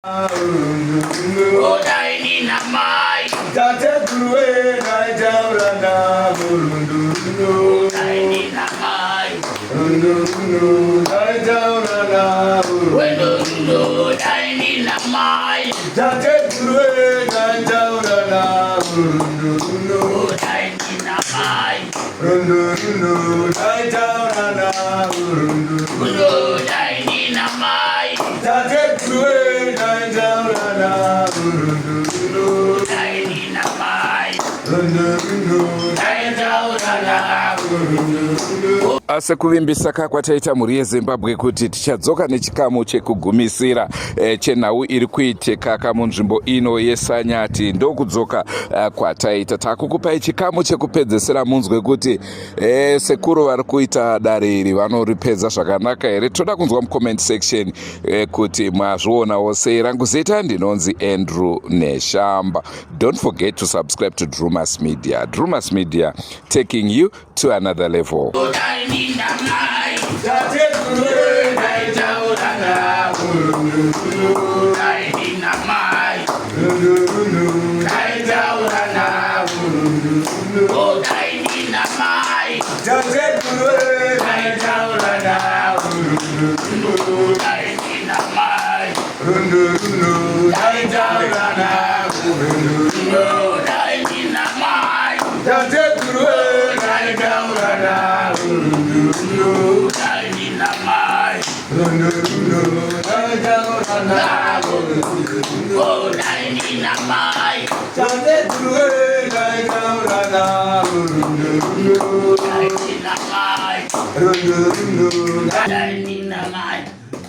Odaini namai Tate Gurue Najaurana Burundu Odaini namai Najaurana Burundu Odaini namai Tate Gurue Najaurana Burundu Odaini namai Najaurana Burundu Odaini namai Tate Gurue Asekuvimbisa kwataita mhuri yeZimbabwe kuti tichadzoka nechikamu chekugumisira chenhau iri kuitika munzvimbo ino yeSanyati. Ndokudzoka kwataita. Takukupai chikamu chekupedzesera munzwe kuti sekuru vari kuita dare iri vanoripedza zvakanaka here. Toda kunzwa mucomment section kuti mwazvionawo sei. Rangu zita ndinonzi Andrew Neshamba. Don't forget to subscribe to Drumas Media. Drumas Media, taking you to another level.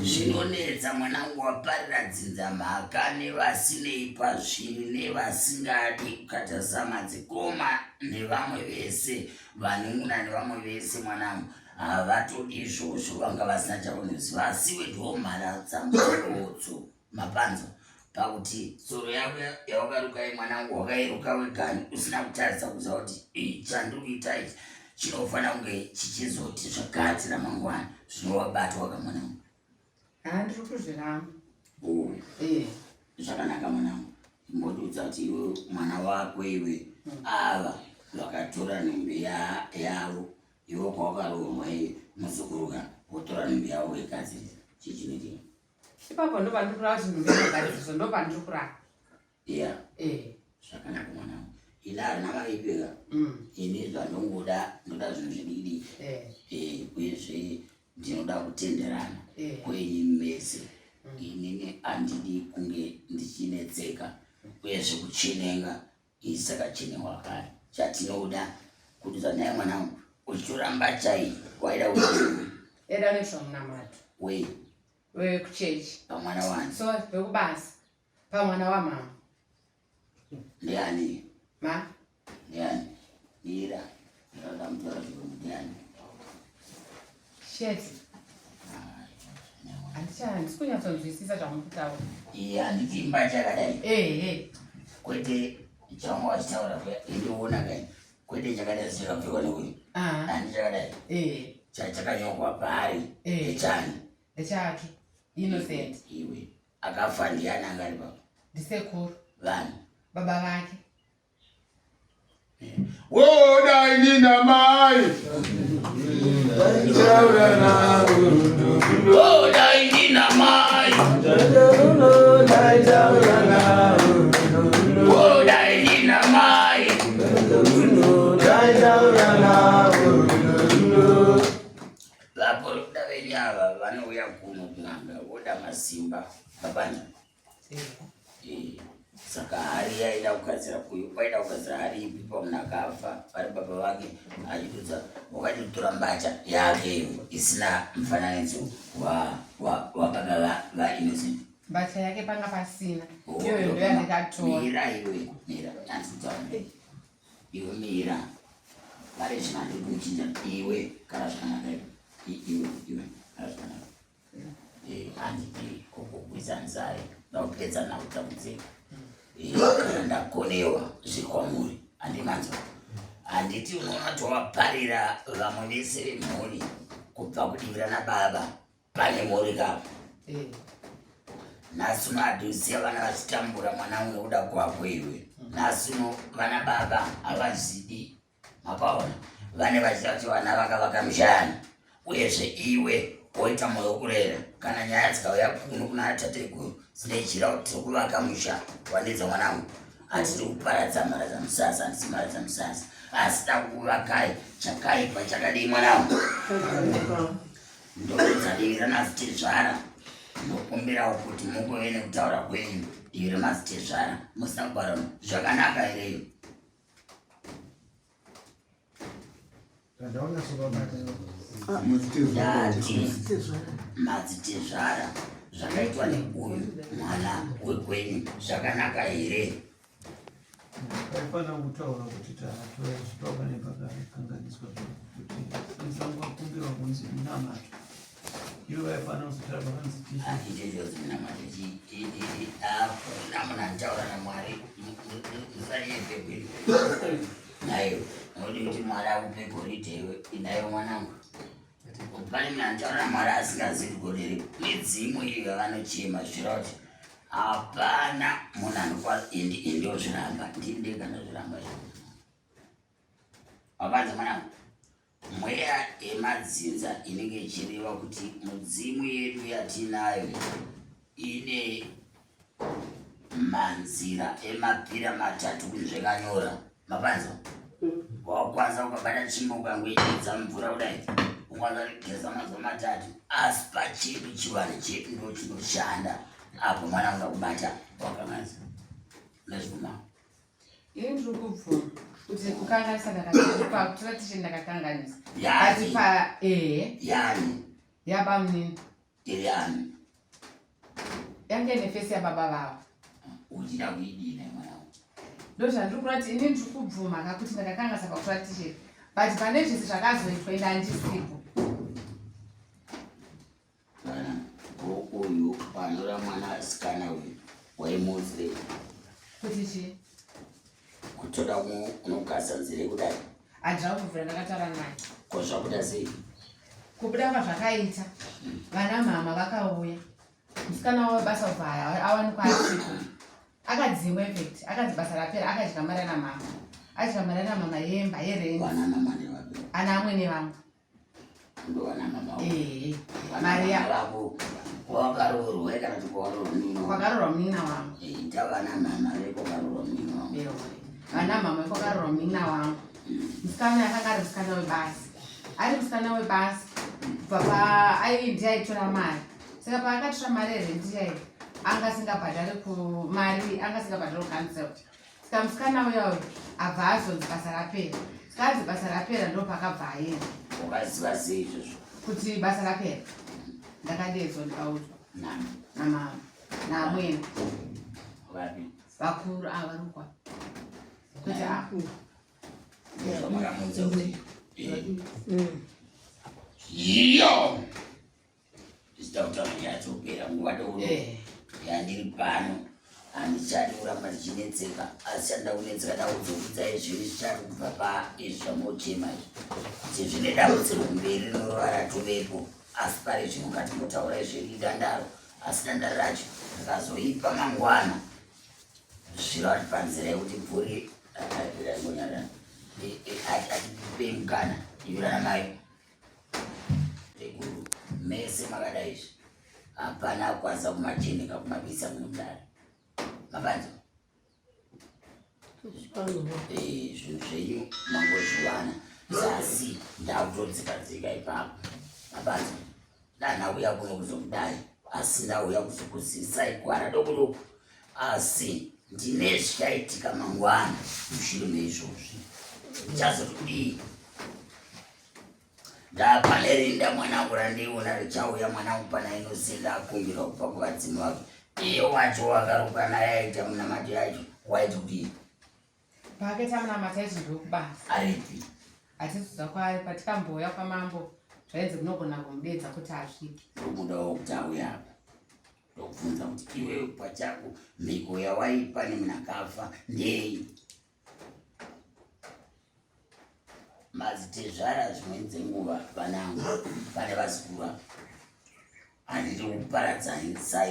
Zvinonetsa mwanangu waparira dzinza mhaka nevasinei pazviri nevasingadi kukata sama dzikoma nevamwe vese vanun'una nevamwe vese mwanangu havatodi izvozvo vanga vasina chakunoziva asiwe ndiwo mhara dzamutso mapanzo pakuti soro yako yawakarukai mwanangu wakairuka wegani usina kutaridza kuziva kuti chandiri kuita ichi chinofanira kunge chichizoti zvakati ramangwana zvinowabatwa kamwanangu. Handiri kuzviramba. Zvakanaka mwanangu. Mbodudza kuti iwe mwana wako iwe ava vakatora nhumbi yavo iwe kwawakaroorwa muzukuruka wotora nhumbi yavo wegadzirisa chichinoitika. Ipapo ndo pandiri kurava kuti nhumbi yegadziriso ndo pandiri kurava. Iya. Zvakanaka mwanangu. Ina harina vaipika. Ini zvandongoda ndoda zvinhu zvidiki. Uyezve ndinoda kutenderana kwenyu mese. Inini handidi kunge ndichinetseka uyezve kuchenenga isakachenengwa kare. Chatinoda kuti naye mwanangu uchiramba chai waida kuti eda nezvamunamata wekuchechi pamwana wani so wekubasa pamwana wamama ndiani ma ndiani ira ndakutaura kuti ndiani sheti handisi kunyatsonzwisisa zvamukutaura. Handitimba chakadai kwete changa wachitaura indiona kai kwete chakadai chakapfekwa neuyu handi chakadai chakanyogwa pari echani ndechake Innocent iwe akafa ndiani anga ari papo ndisekuru vanhu baba vake Odaini namai Odaini namai Odaini namai vaporofita venyava vanouya kuno kun'anga voda masimba babanja. Saka hari yaida kugadzira kuyo waida kugadzira hari ipi pamunhu akafa vari baba vake achidudza wakati kutora mbacha yake isina mufananidzo wababa vaInnocent. Mbacha yake panga pasina iyoyo ndo yandikatora. Mira iwe mira handikutaura iwe mira vari zvinandi kuchinja iwe kana zvakanaka iwe kana zvakanaka handidi kukugwisa nzari nakupedza nakutambudzika. Kana ndakonewa zvikwamuri handimanzwa handiti unoona towaparira vamwe vese vemhuri kubva kudivirana baba pane mhuri kapo nhasi unoadhusiya vana vachitambura mwanangu nekuda kwako iwe. Nhasi uno vana baba havazidi, makaona vane vachida kuti vana vakavaka mushana, uyezve iwe woita mwoyo kurera. Kana nyaya dzikauya kuno kuna tateguru dzinechira kuti tiri kuvaka musha wandidza mwanangu, hatiri kuparadza mara dzamusasa, handisi mara dzamusasa, asi takuvakai chakaipa chakadii mwanangu. Ndokudzadivira mazitezvara ndokumbirawo kuti mugove nekutaura kwenyu divire mazitezvara musina kubara zvakanaka here. Mazitezvara zvakaitwa neuyu mwana wekwenyu zvakanaka here? Paifana kutaura kuti tatora zvitauka nepakakanganiswa kuti musangokumbirwa kunzi munamato. Ivo vaifana kuzotara pakanzi ichocho munamato akuna munhu anotaura naMwari musanyebve kwenu nayo nodi kuti Mwari akupe goridhe iwe inayo mwanangu. Pane munhu anotaura naMwari asingazivi goridhe midzimu iyo yavanochema zvichira kuti hapana munhu anokwa indozviramba ndinde kana zviramba wakanza mwanangu. Mweya yemadzinza inenge ichireva kuti mudzimu yedu yatinayo ine manzira emapira matatu kuzvekanyora. Makanza wakwanza ukabata chimwe ukangoedza mvura kudai ukwanza kugeza mazuva matatu, asi pachedu chivanhu chedu ndo chinoshanda. Apo mwana ungakubata wakakanza nezvuma ini ndiri kubvuma kuti kukanganisa ndakakutora tiche ndakakanganisa yani pa yani yaba munini iri yani yange nefesi yababa vavo uchida kuidina mwanangu. ndo zvandiri kuona kuti ini ndiri kubvuma kakuti ndakakanganisa pakutora tiche but pane zvese zvakazoitwa ine handisipo. Uyu panora mwana asikana uyu waimuzire kuti chi kutoda unokasa nzire kudai handira kubvira ndakataura naye kozvakuda sei kubuda kwazvakaita vana mama vakauya musikana wavo basa kubva awanikwa asipo akadzingwa effect akanzi basa rapera akadya mari namama adya mari namama yemba yereni vana mama nevapi ana amwe nevangu ndo vana mama mari vako wakaroorwa kana kuti kwaroorwa munino kwakaroorwa munina wangu ita vana mama vekwakaroorwa munino wangu vana mama vekwakaroorwa munina wangu. Musikana yakanga ari musikana webasi ari musikana webasi kubva ndiye aitora mari saka paakatora mari yerendi yai angasingabhadhari kumari angasingabhadhari kucancelt saka musikana uya uyu abva azonzi basa rapera saka anzi basa rapera ndo pakabva aenda. ukaziva sei izvozvo kuti basa rapera ndakadedzwa ndikaudzwa namama naamwena vapi vakuru avarukwa kuti zvamakamunza kuti iyo zvichida kutaura nyaya dzopera nguva douro yandiri pano handichadi kuramba ndichinetseka asi handida kunetseka ndakuzokudzai zviri zvichari kubva paizvi zvamochema izvi zvine dambudziro kumberi rinorova ratovepo asi pari zvino ngatimbotaura izviri dandaro asi dandaro racho rikazoipa mangwana zviro ati panzira yekuti mvuri atipemukana ivirana nayo ekuru mese makada izvi hapana akwanisa kumacheneka kumabisa munodari makanza zvinhu zvenyu mangozviwana zasi ndakutodzikadzika ipapo makanza danauya kuno kuzokudai asi ndauya kuzokuzisai kwana doko doko asi ndine zvichaitika mangwana mushure meizvozvi ndichazoti kudii ndapanerinda mwanangu randiona richauya mwanangu pana inosinda akumbira kubva kuvadzimu vake iye wacho wakaruka naye aita munamato yacho waiti kudii paakaita munamata yacho ndokubasa aripi hatizodza kwaari patikamboya kwamambo zvainzi kunogona kumudedza kuti asvike ndokudawo kuti auya apa ndokubvunza kuti iwewe pachako mhiko yawaipa nemunhu akafa ndei mazitezvara zvimweni dzenguva vanangu pane vazikuru apa handiri kuparadzanisa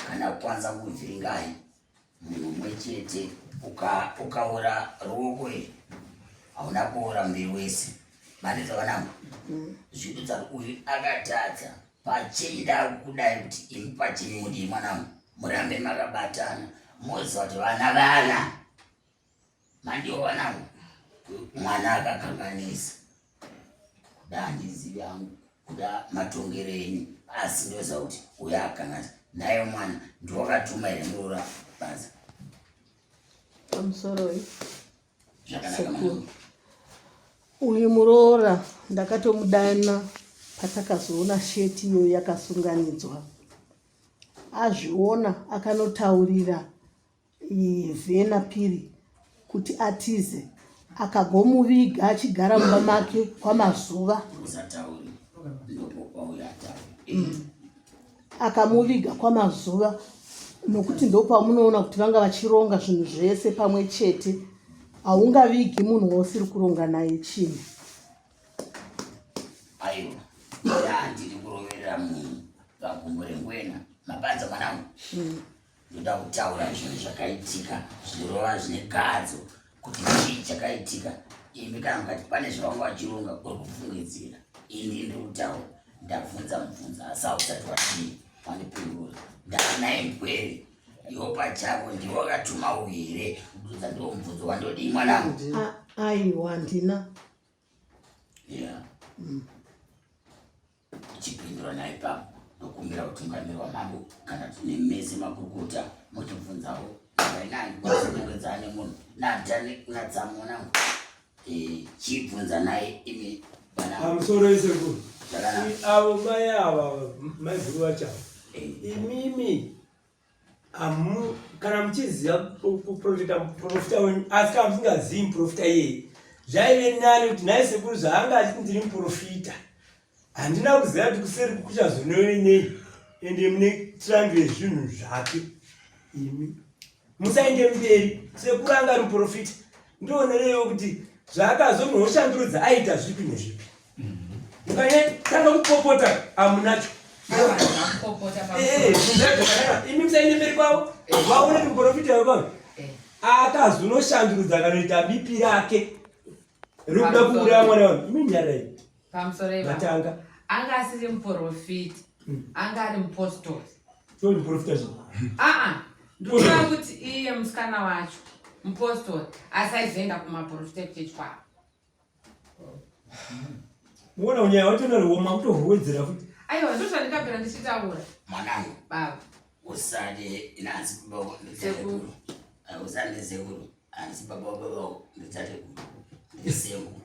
kana kwanza kuvhiringai munhu mumwe chete ukaora ruoko hauna kuora mbiri wese maneza vanangu zvidudza uyu akatadza pachenda kudai kuti imi pachenyu mudii mwanangu murambe makabatana moziva kuti vana mandiwo vanangu mwana akakanganisa kuda handizivi hangu kuda matongero enyu asi ndoziva kuti uyo akanganisa naye mwana ndiwakatuma here ndorora basa pamusoroyi zvakanaka manangu uyu muroora ndakatomudana patakazoona sheti iyoyo yakasunganidzwa azviona akanotaurira vhena piri kuti atize akagomuviga achigara mumba make kwamazuva usatauri ndopo kwauya atauri akamuviga kwamazuva nokuti ndopamunoona kuti vanga vachironga zvinhu zvese pamwe chete haungavigi munhu wosiri kuronga naye chini aiwa handiri kuroverera munhu pagumbo rengwena mabanza mwanangu ndoda kutaura zvinhu zvakaitika zvinorova zvine gadzo kuti chii chakaitika imi kana mukati pane zvavanga vachironga uri kufungidzira ini ndiri kutaura ndabvunza mubvunza asi hausati watii wandipindura ndanaye mkwere iwo pachako ndiwo wakatuma uhere kududza ndiwo mubvunzo wandodii mwanangu aiwa ndina ya ichipindura naye papo nokumbira utungamiri wamambo kana tine mese makurukota muchibvunzawo ainani kwasenewedzane munhu nadhani nadzamonangu chibvunza naye imi pamusoro esekuru zvakanaka avo mai ava maiguru vachavo imimi kana muchiziva profita wenyu asi kana musingazivi muprofita iyeye zvaive nani kuti nai sekuru zvaanga achiti ndiri muprofita handina kuziva kuti kuseri kuchazonowei ende mune tirange zvinhu zvake imi musaende mberi sekuru anga ari muprofita ndionereiwo kuti zvaakazonoshandurudza aita zvipi nezvipi mukanyatanga kupopota hamunacho imi musaende mberi kwavo vaone kuti muprofita wekwavo akazonoshandurudza kanoita bipi rake rikuda kuuraya mwana wangu imi nyarai pamusoro vatanga anga asiri muprofiti anga ari mupostori so muprofita zvii ndikuona kuti iye musikana wacho mupostori asi aizoenda kumaprofita church kwavo muona unyaya watonarwo makutohowedzera futi aiwa ndozvandikapera ndichitaura mwanangu baba usade inanzi baba sekuru usande sekuru anzi baba nditatekuru ndisengu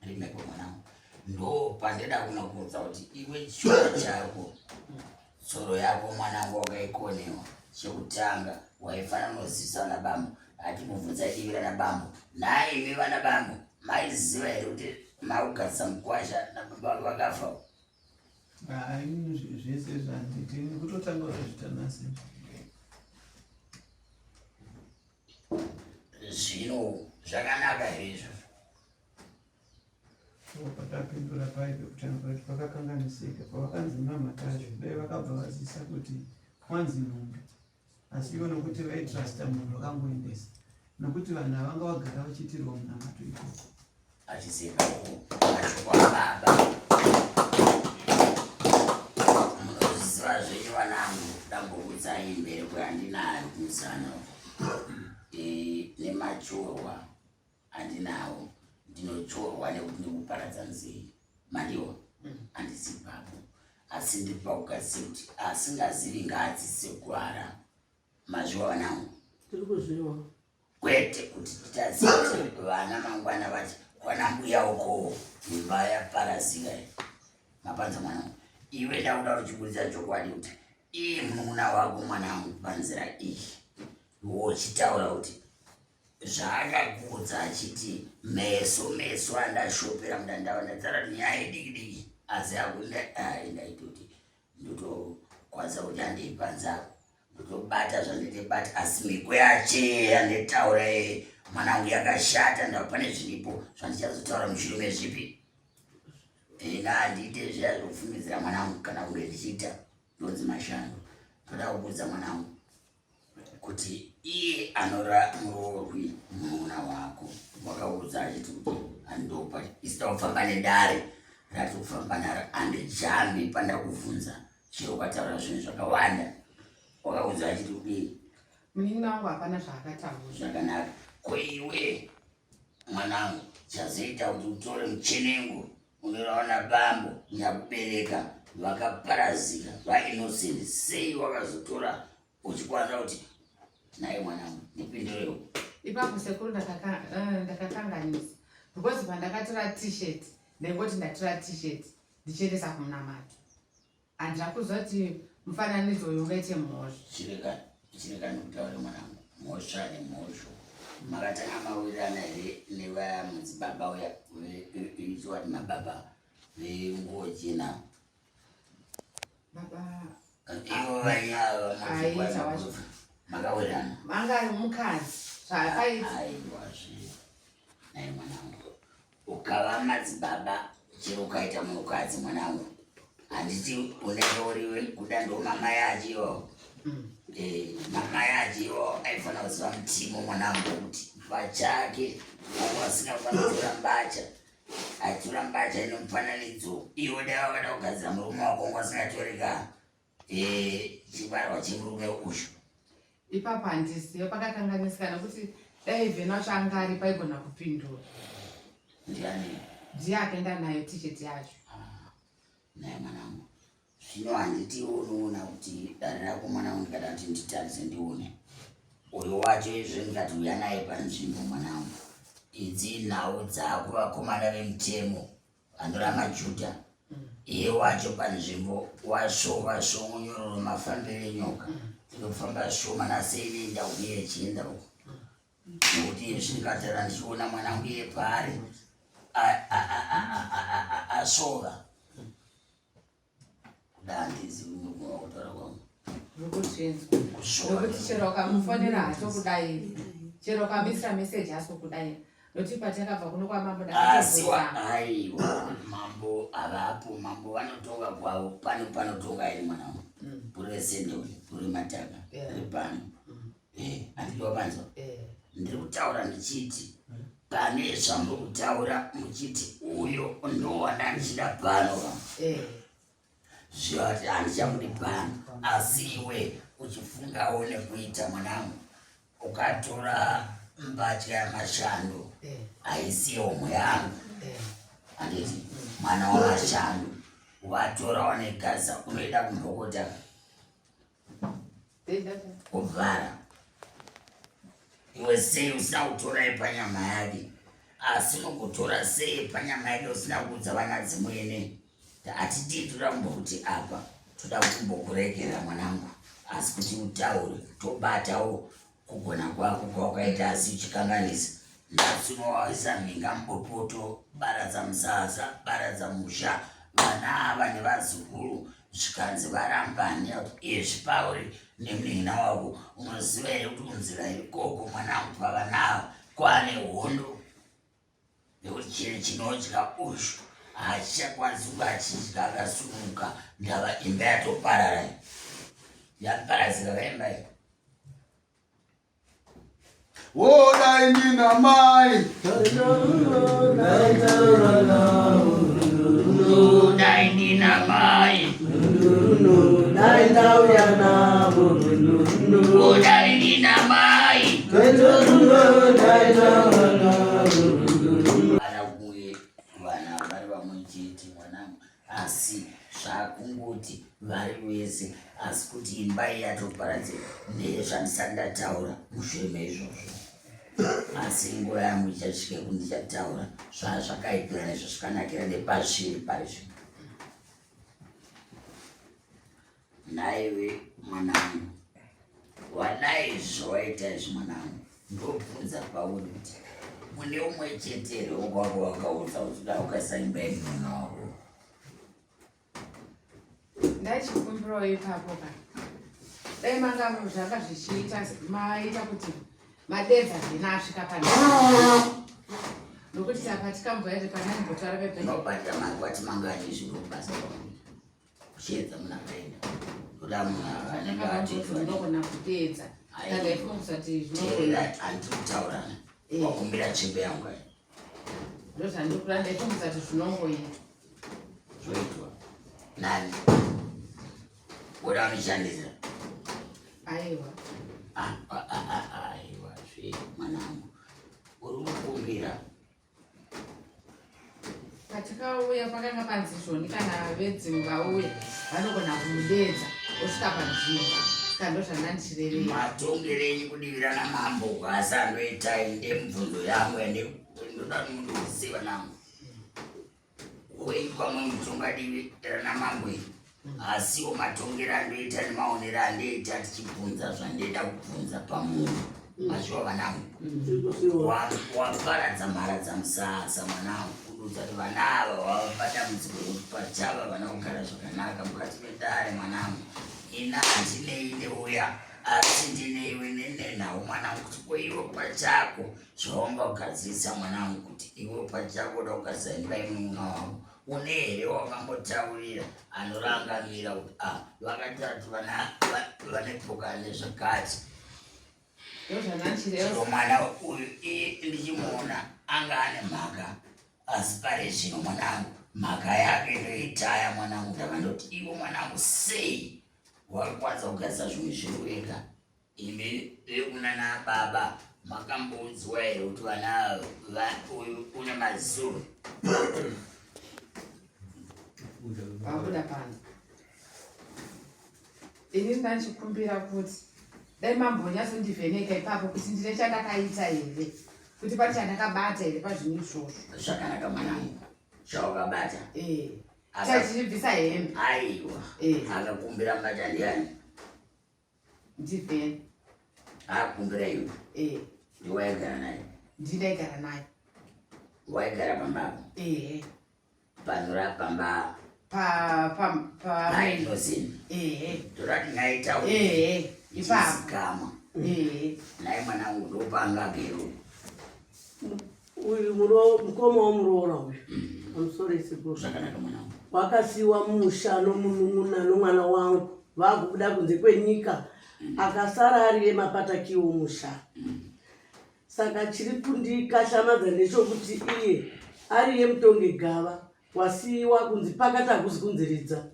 rimepo mwanangu ndo pandida kunokuudza kuti iwe chiro chako tsoro yako mwanangu wakaikonewa chekutanga waifana nozivisa vana bambo atimubvunza ivi vana bambo naye imi vana bambo maiziva here kuti maugadzisa mukwasha nababa vakafa zvese zvanditini kutotanga kuzvitanasi zvino zvakanaka here izvo pakapindura pai pekutanga kuti pakakanganisika pavakanzi mamatacho dai vakabva vazisa kuti kwanzi nhumbi asi iwo nokuti vaitrasta munhu wakangoendesa nokuti vanhu havanga vagara vachiitirwa munamato ikoko achizekawo achokwababa munoziva zvenyu vanangu dambokudzai mberi kwehandinayo kumusana nemachorwa handinawo ndinochorwa nekuti ndikuparadza nzei mandiwa handisipapo asi ndiri pakugadzize kuti asingazivi ngaadzise kuara mazviwa vanangu tiri kuzviwa kwete kuti titazive kuti vana mangwana vati kwanambuya uko imba yaparazika mapanza mwanangu iwe ndakuda kuchibudisa chokwadi kuti iye munun'una wako mwanangu panzira iyi wochitaura kuti zvaakakudza achiti meso andashopera mudandava ndatsara kuti nyaya idiki asi ndaitoti ndotokwanisa kuti andeipanzako ndotobata zvanditebata asi miko yache anditaura mwanangu yakashata ndava pane zviripo zvandichazotaura mushure mezvipi ina handiite zviya zvokufungidzira mwanangu kana kunge ndichiita ndonzi mashando ndoda kuudza mwanangu kuti iye anora muroorwi munun'una wako wakaudza achiti kuti andopa isita kufamba nedare rati kufamba naro andijambi panda kuvhunza chero ukataura zvinhu zvakawanda wakaudza achiti kudii munin'ina wangu hapana zvaakataura zvakanaka kweiwe mwanangu chazoita kuti utore muchenengo unoraona bambo nyakubereka vakaparazika vainocent sei wakazotora uchikwanisa kuti naye mwanangu ndipindurewo ipapo sekuru ndakakanganisa because pandakatora t-shirt ndengoti ndatora t-shirt ndichiendesa kumunamato handina kuziva kuti mufananidzo uyu ungaite mhosva chireka ndikutaure mwanangu mhosva nemhosvo makatanga mawirirana here nevaya mudzibaba uya ichiwati mababa venguo chena baba ivo vanyava makawirirana manga ari mukadzi zvaakaita aiwazve naye mwanangu ukava madzibaba chero ukaita mukadzi mwanangu handiti unenge uriwe kuda ndo mama yachiwo mama yachiwo aifanira kuziva mutimo mwanangu kuti pachake wasingafana kutora mbacha atora mbacha ine mufananidzo iwo dai wakada kugadzira murume wako wasingatoreka chibarwa chemurume usho ipapo handisiyo pakakanganisika nokuti dai vhenacho anga ari paigona kupindura ndiani ndiye akaenda nayo t-shirt yacho naye mwanangu zvino handiti unoona kuti dare rako mwanangu ndikada kuti nditarise ndione uyo wacho izvo ndikati uya naye panzvimbo mwanangu idzi nhau dzako vakomana vemutemo andora majuda iye wacho panzvimbo washova shongonyororo mafambiro enyoka tinofamba shoma nasei nenda uye chienda uko nokuti izvi ndikatara ndichiona mwanangu iye paari ashova kuda handizi unokuva kutaura kwangu nokuti chero ukamufonera hacho kudai chero ukamisira meseji haso kudai nokuti patakabva kuno kwamambo aiwa mambo avapo mambo vanotonga kwavo pane panotonga iri mwanangu puresende uyu puri mataka ri pano handidiwa panzwa ndiri kutaura ndichiti pane zvamuri kutaura muchiti uyo ndowanda ndichida pano zvivati handichamudi pano asi iwe uchifungawo nekuita mwanangu ukatora mbatya yamashando haisi yomwe yangu handiti mwana wamashando watorawo negaza unoida kumbokota kuvhara iwe sei usina kutora yepanyama yake asi nokutora sei yepanyama yake usina kuudza vanadzi mwene hatidii toda kumbokuti apa toda kumbokuregera mwanangu asi kuti utaure tobatawo kugona kwako kwawakaita asi uchikanganisa ndatsunowaisa mhinga mubopoto baradza musaza baradza musha vana ava nevazukuru zvikanzi varambani izvi pauri nemunhina wako unoziva here kuti unzira irikoko mwanangu pavanava kwane hondo nekuti chiri chinodya ushu hachichakwanisi kunge achidya akasununguka ndava imba yatoparara yaparadzika kaimba iyi dai ndina mai dai ndina mai dai ndauya navo dai ndina mai ana kuye vana vari vamwe chete mwanangu asi zvakungoti vari vese asi kuti imba iyi yatoparadzika ndezvandisati ndataura mushure meizvozvo asi nguva yangu ichasvike kundichataura zvazvakaipira nezvo zvakanakira nepazviri parizvi naiwe mwanangu wadai zvawaita izvi mwanangu ndobvunza pauri kuti mune umwe chetere wokwako wakaudza kuti da ukasaimba imwana wako ndaichikumbirawo ipapo ka dai manga zvanga zvichiita maita kuti madedza zvina asvika pane nokuti saka tikamboyaiti panaimbotara nobata mangwati mangani zviro basa kuchedza munakaenda kuda munhu anenge atitwa ndogona kuteedza saka ifungusa kuti teerera handikutaurana wakumbira chimbe yangu ai ndozvandikura ndaifungusa kuti zvinongoita zvoitwa nani uda unishandisa aiwa aiwa zve mwanangu uri kukumbira patikauya pakanga panzi zvoni kana vedzimu vauya vanogona kumudeedza osvika panzvimbo saka ndozvandandichirerera matongerenyi kudivirana mambo kwasi andoitai ndemubvunzo yangu ndoda mundu kuziva nangu kwamwe mutongadivirana mambo iyi asiwo matongero andoita nemaonero andoita tichibvunza zvandoida kubvunza pamunhu machiwa vanangu waparadza mhara dzamusasa mwanangu kududza kuti vana ava wavabata mudzigo wekuti pachava vana kugara zvakanaka mukati medare mwanangu ina handinei neuya asi ndineiwe nenenhau mwanangu kuti kweiwe pachako zvaunga ugadzirisa mwanangu kuti iwe pachako uda kugadzisaimbai munun'a wavo une here wakambotaurira anorangamira kuti vakatatu vanepoka nezvakati ndozvandandichirerera mwana uyu ndichimuona anga ane mhaka asi pari zvino mwanangu mhaka yake ndoitaya mwanangu ndakandoti iwe mwanangu sei wakakwanisa kugadzisa zvimwe zviri wega imi vekunana baba makamboudzwa here kuti vana uyu une mazuru vabuda pano ini ndandichikumbira kuti dai mambonyasondivheneka ipapo kuti ndine chandakaita here kuti pane chandakabata here pazvino izvozvo zvakanaka mwanangu chaukabata chachibvisa hembe aiwa akakumbira mbata ndiani ndivheni akumbira iwe ndiwaigara naye ndindaigara naye waigara pambapo panora pamba painozini torati naitaizikama naye mwanangu ndopangagero uyu mukoma wamuroora uyu amusoreseguru zvakanaka mwanangu wakasiyiwa musha nomunun'una nomwana wangu vakubuda kunze kwenyika akasara ari yemapatakiwo musha saka chiri kundikashamadza ndechokuti iye ari yemutonge gava wasiyiwa kunzi pakati hakuzi kunziridza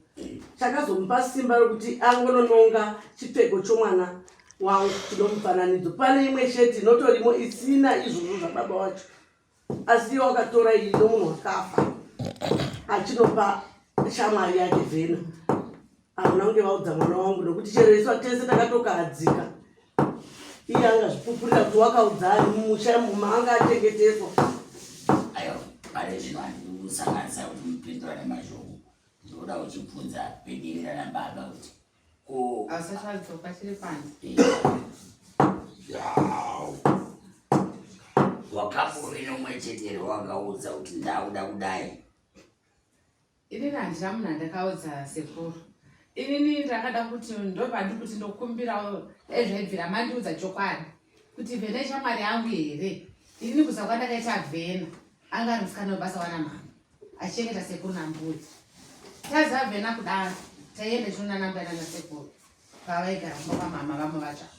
chakazomupa simba rokuti angonononga chipfeko chomwana wangu chinomufananidzo pane imwe sheti inotorimo isina izvozvo zvababa wacho asi wakatora iyi nomunhu wakafa achinopa shamwari yake vhena hamuna kunge vaudza mwana wangu nokuti chero iswa tese takatokahadzika iye angazvipupurira kuti wakaudzani mumusha muma anga achengeteswa aiwa pare zvino handikusanganisa kuti mupindura nemazhoku ndikuda uchibvunza pedirira nababa kuti asatadzoka chiri panze wakambove nomwe chetero wakaudza kuti ndauda kudai inini handina munhu andakaudza sekuru inini ndakada kuti ndobandi kuti ndokumbira ezvaibvira mandiudza chokwadi kuti vhena ishamwari yangu here inini kuza kwandakaita vhena anga ari musikana webasa wana mama achichengeta sekuru nambudzi taziva vhena kudaro taienda chinonanambira nasekuru pavaigara mbokwamama vamwe vatsvaka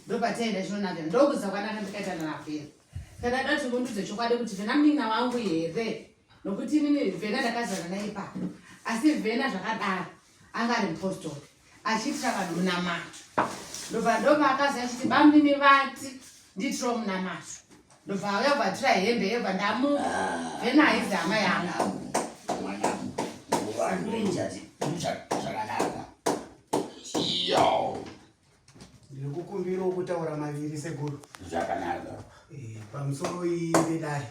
ndopataenda chinonambira ndokuza kwandaka ndikaitana navhena kana dati kundudze chokwadi kuti vhena munin'a wangu here nokuti inini vhena ndakazana naye ipapo asi vhena zvakadaro anga ari mupostori achiitira vanhu munamato ndobva akazi achiti bamunini vati ndiitirawo munamato ndobva yabvatira hembe yebva ndamu vhena haizi hama yangu mwanangu uvandoitati zvakanaka ndiri kukumbirawo kutaura maviri sekuru zvakanaka pamusoro ivedare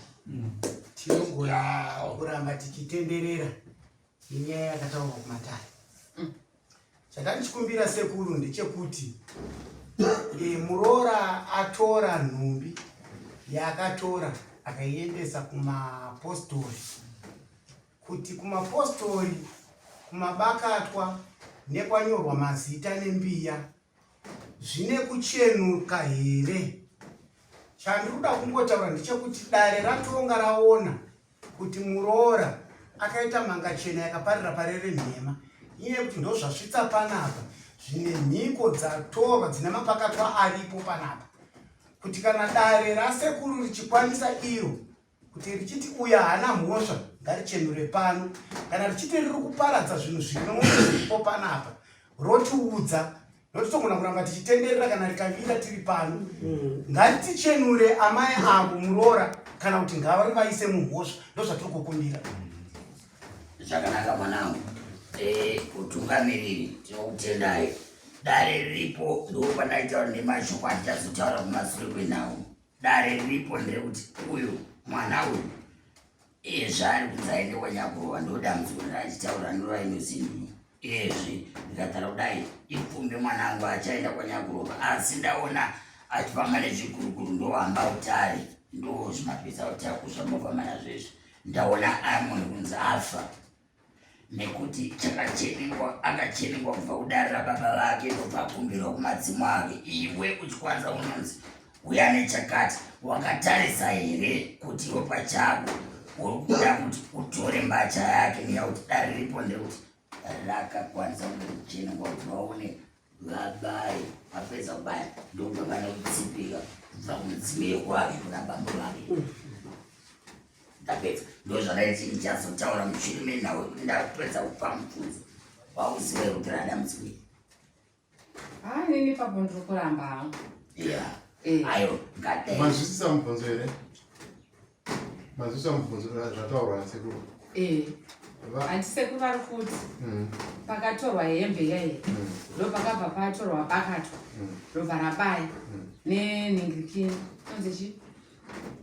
tinogona kuramba tichitenderera nenyaya yakataurwa kumatare chakandichikumbira sekuru ndechekuti muroora atora nhumbi yaakatora akaiendesa kumapostori kuti kumapostori kumabakatwa nekwanyorwa mazita nembiya zvine kuchenuka here chandikuda kungotaura ndechekuti dare ratonga raona kuti muroora akaita mhanga chena yakaparira parere nhema iye kuti ndozvasvitsa panapa zvine mhiko dzatorwa dzine mapakatwa aripo panapa kuti kana dare rasekuru richikwanisa iro kuti richiti uya hana mhosva ngarichenure pano kana richiti riri kuparadza zvinhu zviripo panapa rotiudza notitogona kuramba tichitenderera kana rikavira tiri pano ngatitichenure amai avo muroora kana kuti ngavari vaise mumhosva ndozvatiri kukumbira. Zvakanaka mwanangu, utungamiriri tinokutendai. Dare riripo ndopanaitaura nemashoko atichazotaura kumashure kwenhau. Dare riripo nderekuti uyu mwana uyu zvaari kuti aende kwanyakurova ndodambudziko rachitaura ndorainozindu izvi ndikatara kudai ipfumbe mwanangu achaenda kwanyakurova asi ndaona achifamba nezvikurukuru ndohamba utare ndo zvimapisa utare kuzvamovha mana zvezvi ndaona ari munhu kunzi afa nekuti akachenengwa kubva kudare rababa vake ndobva akumbirwa kumadzimu ake. Iwe uchikwanisa unonzi uya nechakati wakatarisa here kuti iwe pachako uri kuda kuti utore mbacha yake neyakuti dare ripo ndekuti rakakwanisa kuchenengwa kuti vaone vabaye vapedza kubaya ndokubvakana kutsipika kubva kumudzimei kwake kuna bambo vake ndapedza ndozvakaiti ndichazotaura mushure menhau kuti ndapedza kupa mubvunzo wauzive kuti radambudziko nini papo ndiri kuramba hangu. ayo ngadai mazwisisa mubvunzo here mazwisisa mubvunzo zvataurwa nasekuru handisekuru vari kuti pakatorwa hembe yaiye ndo pakabva patorwa bakatwa robva rabaya nenhingirikini onze chii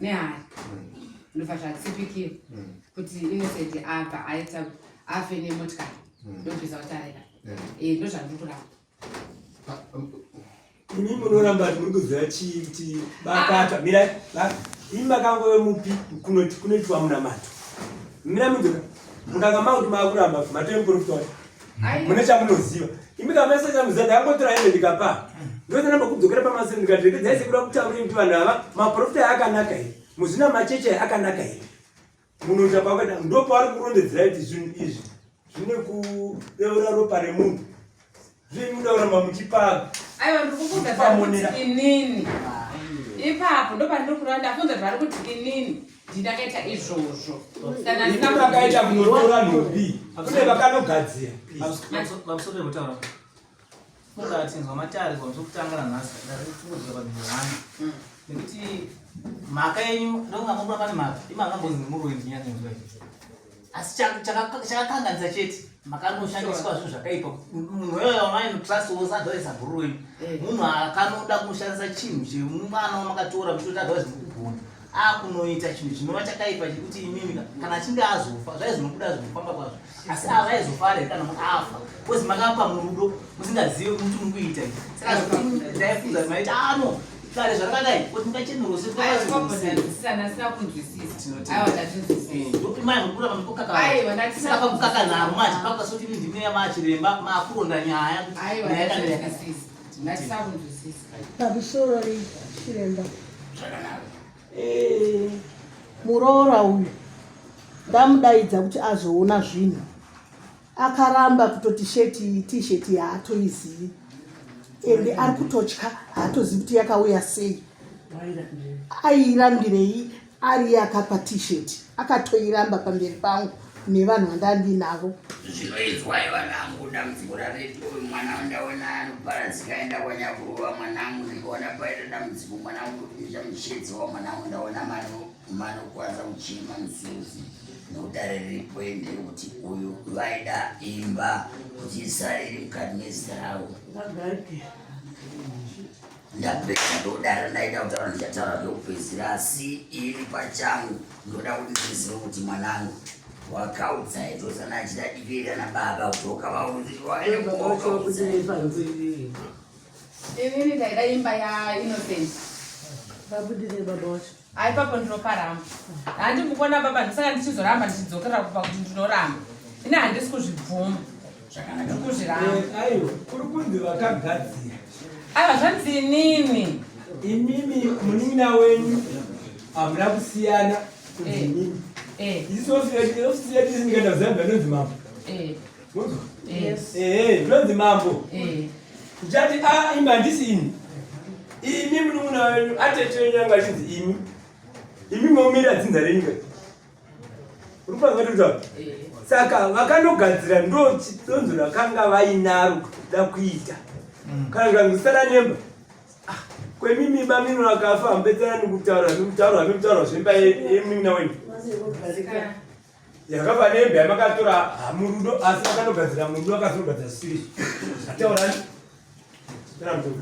nehari ndobva zvatsipikira kuti Innocent abva aita afe nemotikari ndobvisa kutarira ndozvandiri kuramba. Ini munoramba kuti muri kuziva chii kuti bakatwa mira imi makangove mupi kunoitwa munamato mira munzoka mukanga makuti maakuramba matore muprofita wacho mune chamunoziva imi kamasa chamuziva ndakangotora hembe ndikapa ndotanamba kudzokera pamasere ndikati rekedzai sekuda kutaurira kuti vanhu ava maprofita akanaka here muzvina macheche akanaka here munoita pakwada ndopavari kurondedzera kuti zvinhu izvi zvine kureura ropa remunhu zviri muda kuramba muchipaga. Aiwa ndikufunza kuti inini ipapo ndopandiri kuramba ndafunza kuti vari kuti inini ndindakaita izvozvo kana ndinakaita kunotora nhopi kune vakanogadzira pamusoro pekutaura ungatinzwa matare kwamsokutangana nhasi darikufungudzwa pabhihani nekuti mhaka yenyu ndongamurura pane mhaka imangambonzi nemuroendinyanyenzwa asi chakakanganisa chete makanoshandiswa zvinhu zvakaipa munhu weyo wamainotrust wose adhaisa guru wenyu munhu akanoda kunoshandisa chinhu chemumwana wamakatora muchitoti adhaisa mukugona akunoita chinhu chinova chakaipa chekuti imimi kana achinge azofa zvaizinobuda zvinofamba kwazvo asi ava aizofa here kana munhu afa kozi makapa murudo musingazivi kuti muri kuita saka ndaifunza maiti ano kare zvakadai kuti ndakachenurosisana kunzwisisa aiwa tatinzwisisapakukakanaru mati pakasoti ndime yamachiremba makuronda nyaya ngatisakunzwisisa pamusoro chiremba muroora uyu ndamudaidza kuti azoona zvinhu akaramba kutoti tisheti haatoizivi ende ari kutotya haatozivi kuti yakauya sei. Airamdirei ari yakapa tisheti akatoiramba pamberi pangu nevanhu vandandinavo. zvinoizwa ivanangu dambudziko raretu uyu mwana wandaona anoparadzika aenda kwanyakurova mwanangu ndikaona paita dambudziko mwanangu muchamuchedziwa mwanangu ndaona manokwanisa kuchima musuzi nokudare riripo ndekuti uyu vaida imba kuti isariri mukati mezita ravo ndapedza ndodara ndaida kutaura ndichataura kwekupedzisira asi ini pachangu ndoda kuti ndizive kuti mwanangu wakaudza itosana achida dikira nababa kutoka inini ndaida imba yaInnocent vabudire baba wacho aipapo ndinoparamba handimukona baba ndisaka ndichizoramba ndichidzokera kupa kuti ndinoramba ine handisi kuzvibvuma ndiri kuzviramba aiwa kuri kunzi vakagadzira aiwa zvanzi inini imimi munin'ina wenyu hamuna kusiyana kuti inini isi ofisi yedu isingaenda kuzambia nonzi mambo ndinonzi mambo uchati imi handisi imi munun'una wenyu atetire nyanga achinzi imi momira dzinza renyika uri kufangatota saka vakandogadzira ndodonzo rakanga vainaro kuda kuita kana zvangisara nemba kwemimimba mino akafa ambedzana nekutaura zvemba yemunun'una wenyu yakafa nembe yamakatora murudo asi vakandogadzira murudo akazogadzira siri ataurani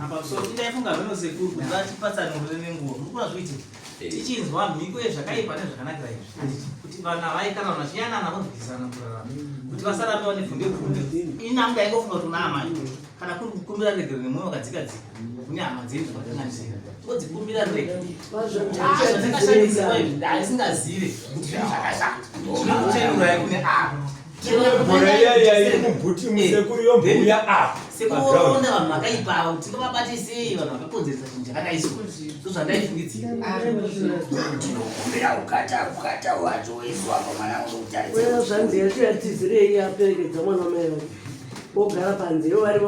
pamusoro indaifunga zvino sekuru kuti vatipatsanurire nenguva mukuna zviti tichinzwa mhiko yezvakaipa nezvakanakira izvi kuti vana vaikana vachiyanana vonzwisana kurarama kuti vasarambe vane pfundepfunde inamda aingofunga kuti una hama kana kuri kukumbira regere nemwoyo wakadzikadzika kune hama dzedu zvakakanganisira todzikumbira regezvandakashandisirwa izvi ndaisingazive kuti zvinhu zvakashata kune mubhuti musekuru yombuya apa sekuronda vanhu vakaipa tingovabatisei vanhu vakakonzeresa chinhu chakadaiswa so zvandaifungidzira tinokumbira ukata watoiswa pamwana uno wewe zvanziya tiyatizirei aperekedza mwana wamai vake ogara panze ivo vari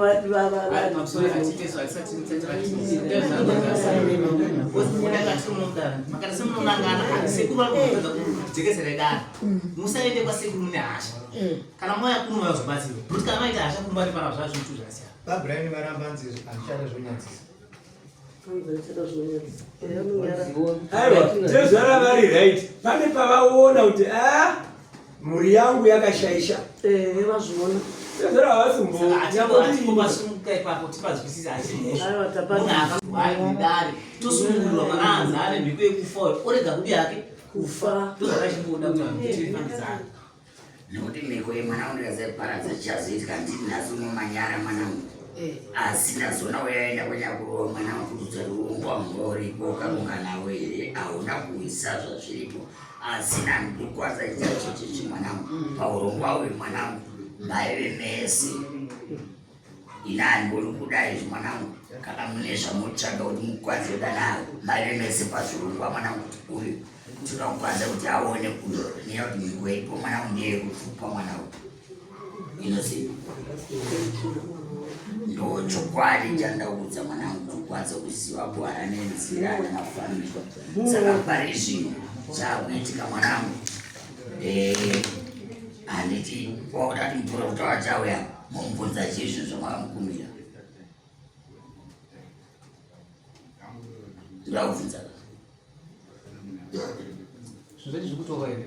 makatisemunonangana sekuru varikuedza kudzekesera dana musaende kwasekuru mune hasha kana moya kuno vazobatsirwa kuti kana maita hasha kumbari pana zvazvintu zvakasiyana babhuraini varambanzi handichada zvonyadzisa aiwa ndezvara vari right pane pavaona kuti mhuri yangu yakashaisha vazviona ndezvara havasimbotipazwisisa ipapo tipazwisisa asimunhu tosungurirwa mwana anzi ane mhiko yekufa orega kudi yake kufa ndozvakachimboda kuti vanhutifambisana nekuti mhiko yemwana uno yakazaiparadza chichazoitika ndini nhasi unomanyara mwanangu asi ndazona uyaenda kwenyakurowa mwanangu kududza ruongwa munga uripo karungana here hauna kuisa zvazviripo asi nandikwaza ichachochechi mwanangu paurongwa uyu mwanangu maive mese inani uri kuda izvi mwanangu kana mune zvamutsvaga kuti mukwanise kuda nayo maive mese pazvirongwa mwanangu kuti uyu tinokwanisa kuti aone kunyaya kuti mhiko ipo mwanangu ndeyekufupa mwanangu inoziva ndo chokwadi chandaudza mwanangu kukwanisa kuziva kuhara nenzira namafambiro saka pari zvino chakuitika mwanangu handiti wakuda kuti muprofita wachauya mumubvunza chizvo zvamakamukumbira ndakubvunza zvozveti zvikutora here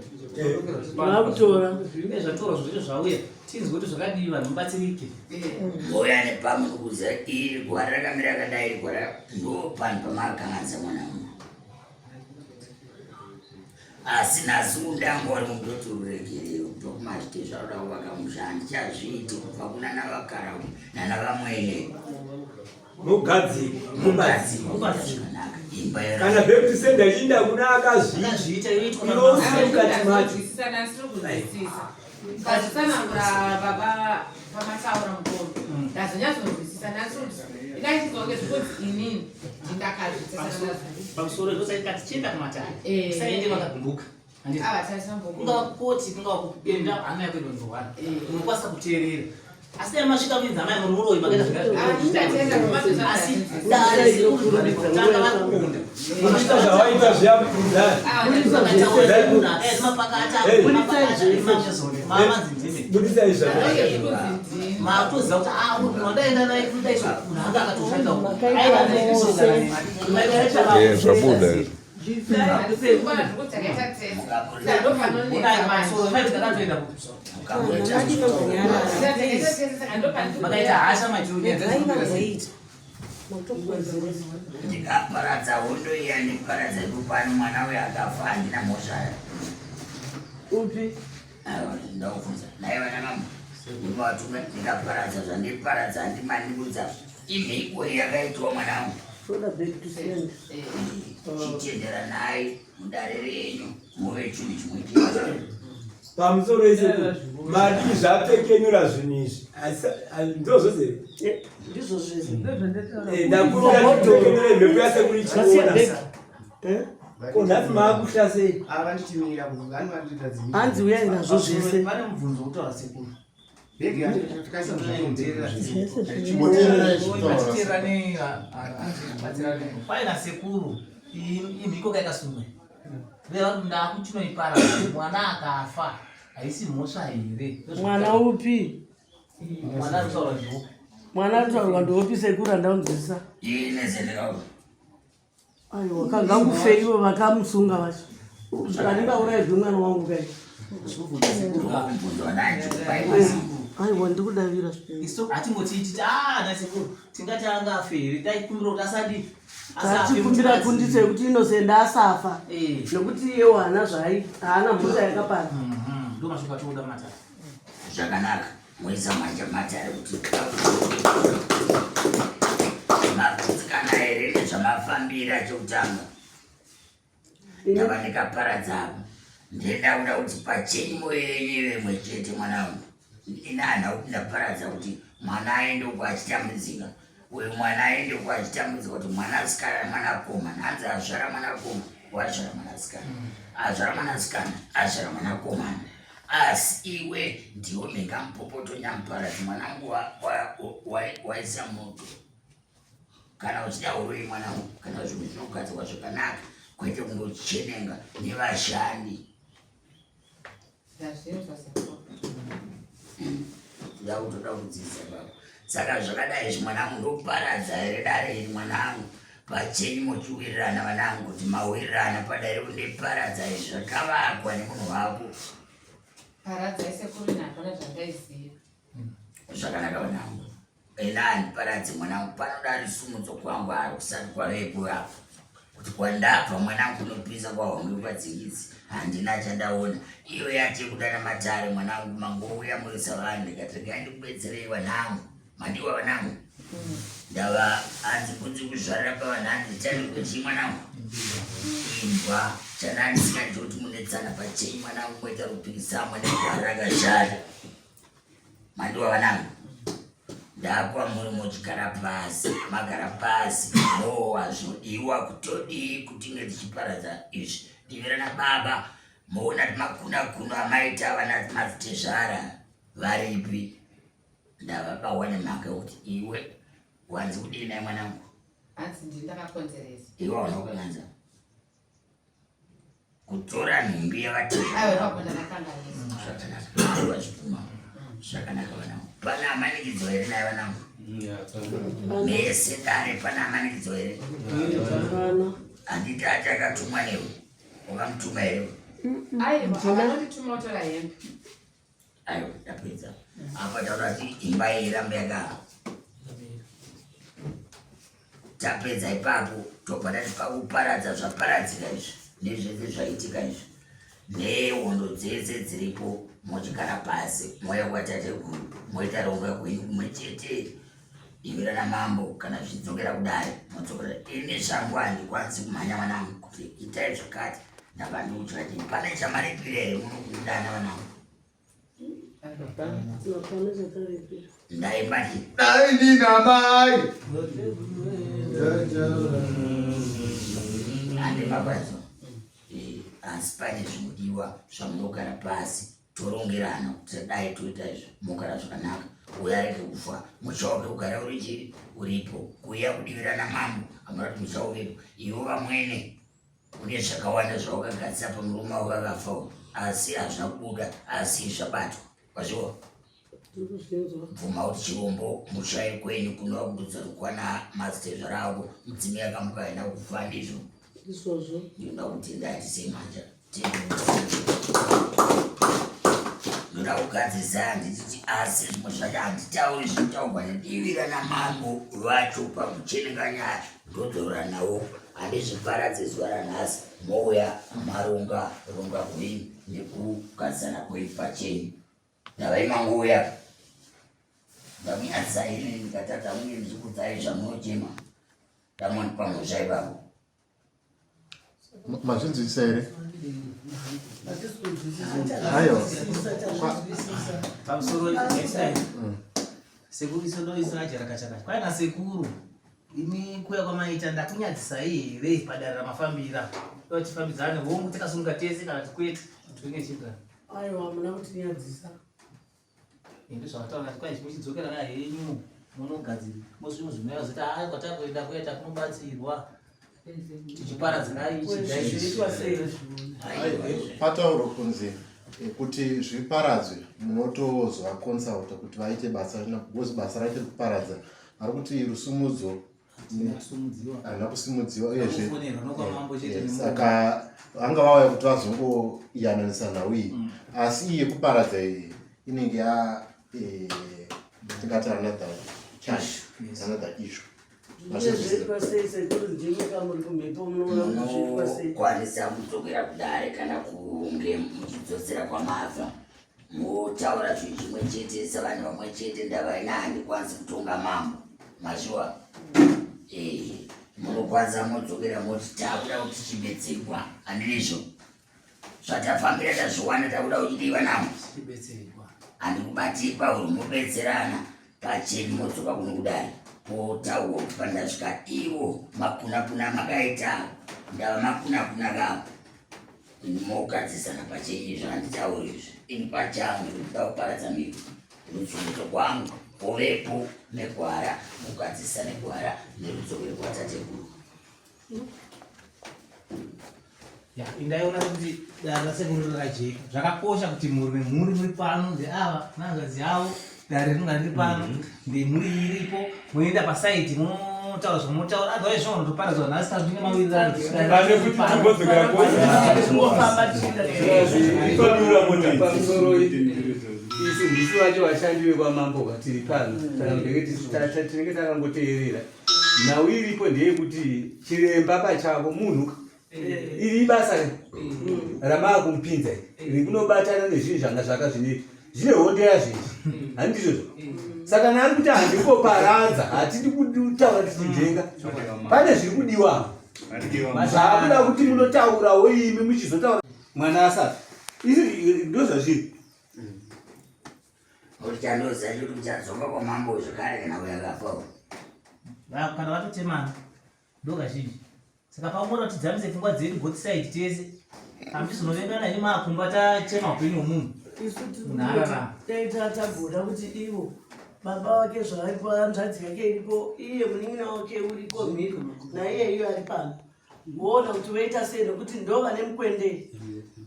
vakutora zvatora zvozveti zvauya tinzwe kuti zvakadii vanhu mubatsirike oya nepamwe nokuziva iri gwara rakamira yakadai iri gwara ndo panhu pamakakanganisa mwanangu asi nhasi undango uri mukutoti uregerero kutokumazvite zvauda kuvaka musha handichazviiti kubva kuna navakara nanavamwene mugadzirmubadzikanaka kana bhekutisenda ichinda kuna akazviita inosukati macho ngazvisanangura baba pamataura mukono ndazonyatsonzwisisa ndaichizoke zvikuti inini ndindakazvitsesana pamusoro ndosaika tichienda kumatare saende vakagumbuka kungakoti kungakupenda hana yako inonzwana unokwanisa kuteerera asi dai masvika kuinzi amai mururoi makaita zvakaasi ndarezikurutanga vakunda zvawaita zviyamapakata budisai matoziva kuti wandaenda naye kudaiso munhu anga akatoshanda zvabuda makaita hasha ndikaparadza hondo iya ndiparadza dupano mwana uyo akafa handina mhosva upi ndakubvunza naye vanamama ndinovatuma ndikaparadza zvandiparadza handimandibudza imhiko yakaitwa mwanangu chitendera naye mudare renyu muve chinhu chimwe chete pamusoro ise madii zvapfekenyura zvinhu izvi ndozvose ndizvo zvese ndakurira chitokenyura mhepo yasekuri chiona nhasi maakuhla sei avandichimirira kuti vani vandita hanzi uyai nazvo zvese pane mubvunzo wekutaura sekuru paina sekuru imhiko kaikasumwe ndakuchinoipara mwana akafa haisi mhosva here? Mwana upi? Mwana aritaura ndopi? Mwana aritaurwa ndopi sekuru andaunzisa? Ine zendekawo. Aiwa kangangufei ivo vakamusunga vacho. Andingaurayirwe mwana wangu kai. Aiwa ndikudavira. Isu hatingotiti nasekuru tingati anga afere taikumbira kuti asadi tachikumbira kundi sekuti inosenda asafa nekuti iyewo haana haana mhosva yakapara. ndo mashoka toda matare zvakanaka moisa manje matare kuti maputsikana here nezvamafambira chekutanga ndava ndikaparadzavo ndenda kuda kuti pachenyu moyo yenyu vemwe chete mwana wangu inana kuti ndaparadza kuti mwana aende uko achitambudzika uyu mwana aende uko achitambudzika kuti mwana asikana mwana komana hanzi azvara mwana koma wazvara mwana asikana azvara mwana asikana azvara mwana komana asi iwe ndiwo mengampopoto nyamuparadzi mwanangu waisa moto kana uchida uroi mwanangu kana zvimwe zvinogadzirwa zvakanaka kwete kungochenenga nevashandi ndautoda kudzisa baba saka zvakadai izvi mwanangu ndoparadza here dare iri mwanangu pachenyu muchiwirirana vanangu kuti mawirirana padare kundeparadza izvi zvakavakwa nemunhu wako paradza isekuru napana zvandaiziva zvakanaka vanangu enani paradzi mwanangu panoda risumudzo kwangu ari kusati kwavepo apo kuti kwandabva mwanangu unopisa kwahonge kwadzingidzi handina chandaona iyo yache kudana matare mwanangu mangouya murisa vanhu ndikati regai ndikubetserei vanangu mandiwa vanangu ndava hanzi kunzi kuzvarira pavanhu handitani kuchi mwanangu imbwa chanandisingati kuti munetsana pachenyu mwanangu moita rupikisamo nekwarakazvara mandiwa vanangu ndakwa muri muchigara pasi magara pasi mowa zvinodiwa kutodii kutinge tichiparadza izvi divirana baba moona ti makunakuno amaita vana mazitezvara varipi ndavabawa nemhaka yokuti iwe wanzi kudii naye mwanangu hanzi ndindakakonzeresa iwe waona kukanganza kutora nhumbi yavatezvakanaka zvakanaka vanangu pana amanikidzo here naye vanangu mese dare pana amanikidzo here handiti ati akatumwa newe wakamutuma here aivanondituma utora hembe aiwa ndapedza apa taura kuti imba irambe yakava tapedza ipapo tobva tati pakuparadza zvaparadzika izvi nezvese zvaitika izvi nehondo dzese dziripo mochigara pasi moya kwatatekuru moita ronga kwenyu kumwe chete ivirana mambo kana zvidzokera kudare modzokera ini zvangu handikwanisi kumhanya vanangu kuti itai zvakati ndava ndikuchati pane chamaripira here munokudana vanangu ndaimba ndi dai ndinamai handimabvadzo asi pane zvinodiwa zvamunogara pasi torongerana kuti dai toita izvi mugara zvakanaka uya areke kufa muchauke kugara uripo kuya kudivirana mambo amara kuti muchauvepo ivo vamwene une zvakawanda zvawakagadzisa pamurume wakakafa asi hazvina kubuda asi zvabatwa kwaziwa bvuma kuti chirombo mushai kwenyu kunova kududza rukwana mazitezvara ako mudzimi yakamuka aina kufa ndizvo izvozvo ndinoda kuti ndati semanja ndoda kugadzisa handititi asi zvimwe zvacho handitauri zvinotaurwa nedivirana mambo vacho pakuchenenganya ndodzorora nawo handizviparadze zuva ranhasi mouya maronga kwenyu nekugadzisana kwenyu pachenyu ndavaimangouya ndamunyadzisaini ndikatata munge ndichikudzai zvamunochema ndamoni pamhosva ipapo mazvinzwisisa here aiwa pamusoro sekuru isonoisonajarakachakati kwaina sekuru imi kuya kwamaita ndakunyadzisai here padare ramafambira tifambidzane hongu tikasunga tese kana tikwete tinge chigara aiwa muna kuti nyadzisa ndizvataura kuti kwai chimuchidzokera naye henyu munogadzira mozvimwe zita hayi kwatakuenda kuita kunobatsirwa tichiparadzira ichigaizviitwa sei patauro kunzi kuti zviparadzwe munotozwa consulta kuti vaite basa because basa racho kuparadza ari kuti rusumudzo haina kusimudziwa uyezve saka vanga vauya kuti vazongoyananisa nhau iyi asi iye kuparadza iyi inenge tingati another issue kwanisa kudzokera kudare kana kunge muchidzosera kwamafa motaura zvinhu chimwe chete savanhu vamwe chete ndavaina handikwanisi kutonga mambo mashuwa munokwanisa modzokera moti takuda kuti tichibetserwa handinizvo zvatafambira tazviwana takuda kuchidiwa namo handikubatikwa uri mobetserana pacheni modzoka kuno kudare potaurwa kuti pandasvika ivo makunapuna makaita ndava makunapuna kavo mogadzisana pachenyu zvanditaura izvi ini pachangu ndikuda kuparadza miro rutsumudzo kwangu kuvepo negwara kugadzisa negwara nerudzokere kwatatekuru indaiona kuti dare rasekuru rakajeka zvakakosha kuti mhuri nemhuri muri pano ndeava nehanzvadzi avo dare rinonga riri pano ndemhuri iripo moenda pasaiti motaura zvamotaura adva izvo unotoparadzwa nhasi tazvine isi ndisi vacho vashandi vekwamambo kwatiri pano kana kuti tinenge takangoteerera nhau iripo ndeyekuti chiremba pachavo munhu iri basa ramaa kumupinza rikunobatana nezvinhu zvanga zvaka zvinoita zvine hondo yazvizvi handizvozvo saka nari kuti handikoparadza hatidi kutaura tichijenga pane zviri kudiwa zvaakuda kuti munotaurawo imi muchizotaura mwana asati isi ndozvazviri uchandoza kuti uchadzoka kwamambo zvakare kana uyakafawo kana vatotemana ndokazhinji saka paumora kuti dzamise pfungwa dzedu both side tese hambizonovengana ini makumba tatema upenyu hwomunhu tagona kuti ivo baba wake zvaripo hanzvadzi yake iripo iye munin'ina wake uriko mhiko naiye iyo ari pano voona kuti voita sei nokuti ndo vane mukwendei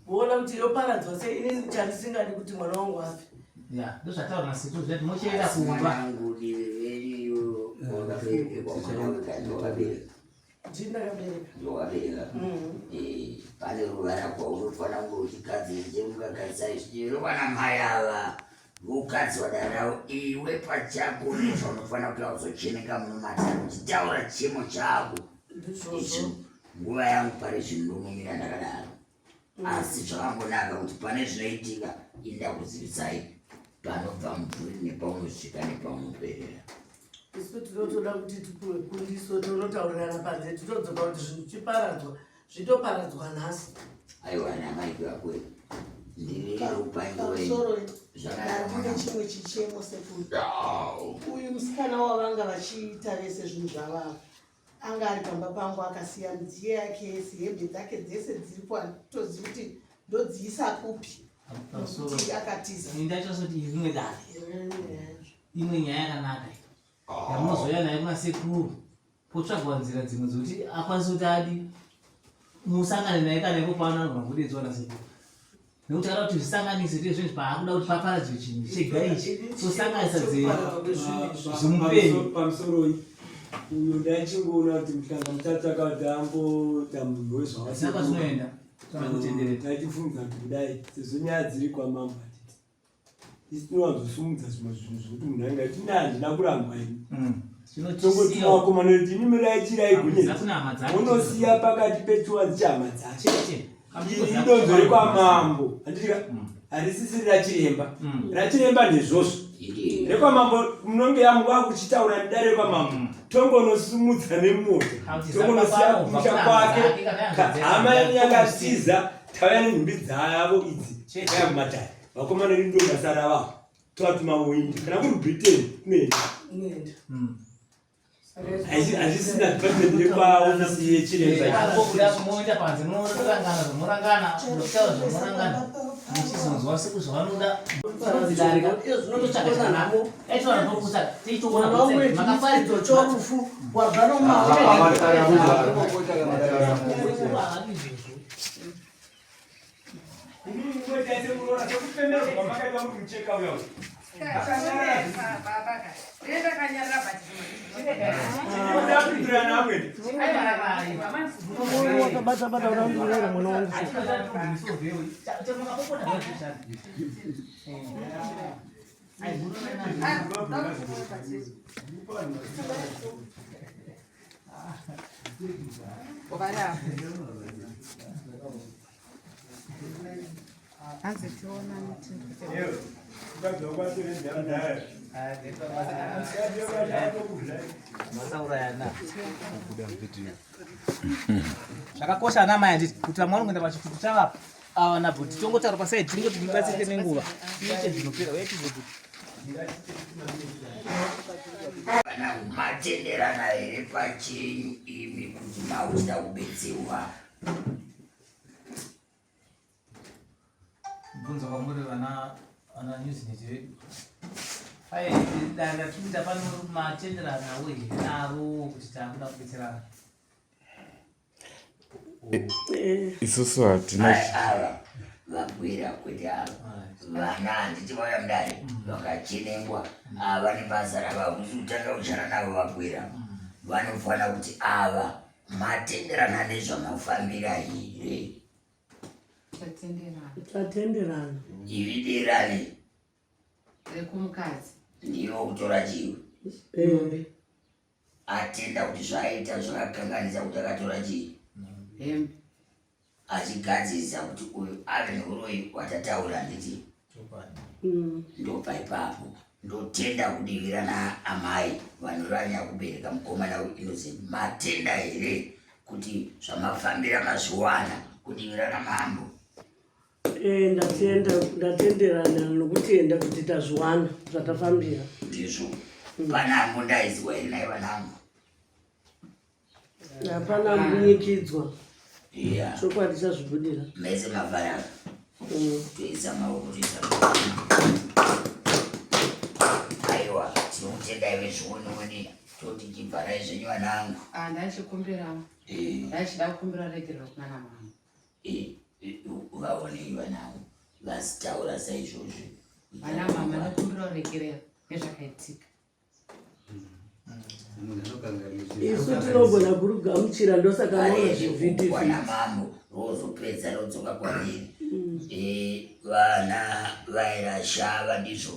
voona kuti yoparadzwa sei inini chandisingadi kuti mwana wangu afe ndozvataura nasitu zvati mochienda kumba ndowakabereka pane ruvara kwaunofanira kunge uchigadzira mukagadzisa izvirovana mai ava ukadzi wadaravo iwe pachako nezvaunofanira kuti auzocheneka munomatano uchitaura chimo chako izvo nguva yangu pari zvinhu ndomumira ndakadaro asi zvakangonaka kuti pane zvinoitika inda kuzivisai panobva mubvuri nepaunosvika nepaunoperera isu tinotoda kuti tipuwe kundiso tonotaurirana panze titodzoka kuti zvinhu chiparadzwa zvitoparadzwa nhasi aiwa namaikakwe pamusoro kune chimwe chichemo sekuti uyu musikana wavanga vachiita vese zvinhu zvavavo anga ari pamba pangu akasiya midziyo yake yese hembe dzake dzese dziripo handitozivi kuti ndodziisa kupi nokuti akatiza ndachosoti rimwe dare imwe nyaya yakanaka yamunozoya naye kuna sekuru potsvagwa nzira dzimwe dzokuti akwanise kuti adi musangane naye kana ipo paanogona kudedzwa nasekuru nekuti kana kuti zvisanganise tiye zvinhu paakuda kuti paparadzwe chinhu chega ichi tosanganisa zvimupenyu pamusoro uyo ndachingoona kuti muhlanga mutatsvaka kuti ambota munhu wezvawasinoenda taitifungisa kuti kudai sezvo nyaya dziri kwamambo atiti isi tinowanzosumudza zvimwe zvinhu zvokuti munhu ainga tine handina kurangwa ini tongotuma vakomana kuti ini miraichirai gonyeti munosiya pakati pechiwanzi chehama dzacho iri idonzo rekwamambo handitika harisisiri rachiremba ndezvozvo rekwamambo munonge yamuva kuchitaura ndida rekwamambo tongonosumudza nemoto tongonosiya kumusha kwake hama yani yakatiza tauya nenhumbi dzavo idzi aya mumatare vakomana rindo basa ravavo tovatuma voindi kana kuri britain kunoenda hazvisina department rekwaofisi yechirembamoenda panze morangana zvomorangana mutaura zvomorangana muchizonzwa seku zvavanoda mwana wamwe chifaridzo chorufu wabva nomao wakabata uramurera mwana wangu zvakakosha ana mai handiti kuti vamwe vanoenda pachitutu chavapa ava nabvoti tongotaura pasaidi tingoti tibatsirike nenguva tiite zvinopera uyaitizoti kana matenderana here pachenyu imi kuti mauda kubetserwa bvunzo kwamuri vana newsnet vedu danda tikuita pano matenderana uye naro kuti taakuda kubetserana isusu hatina ava vabwira kuti ava vana handiti vauya mudare vakachenengwa ava nebasa ravakuti kutanga kuchana navo vabwira vanofanira kuti ava matenderana nezvamafambira here tatenderana ivi derani rekumukadzi ndivo kutora chiwi atenda kuti zvaaita zvakakanganisa kuti akatora chii hembe achigadzirisa kuti uyu ave neuroi watataura nditi ndopa ipapo ndotenda kudivirana amai vanoranya kubereka mukomana inozi matenda here kuti zvamafambira mazviwana kudivirana mambo ndatenderana nokutenda kuti tazviwana zvatafambira ndizvo pana mundaiziwa here nai vanangu hapana munyikidzwa iya chokwadi chazvibudira mese mavharaka toisa maoko toisa aiwa tinokutendai vezvionioni toti chibvarai zvenyu vanangu ndachikumbirawo ndachida kukumbira regerero kunana mama vaonei vanangu vasitaura saizvozvi vana mama ndakumbirawo regerero nezvakaitika isu tinogona kurugamuchira ndosaka maona zvivhidhivhidhi mambo rozopedza rodzoka kwandiri vana vairashava ndizvo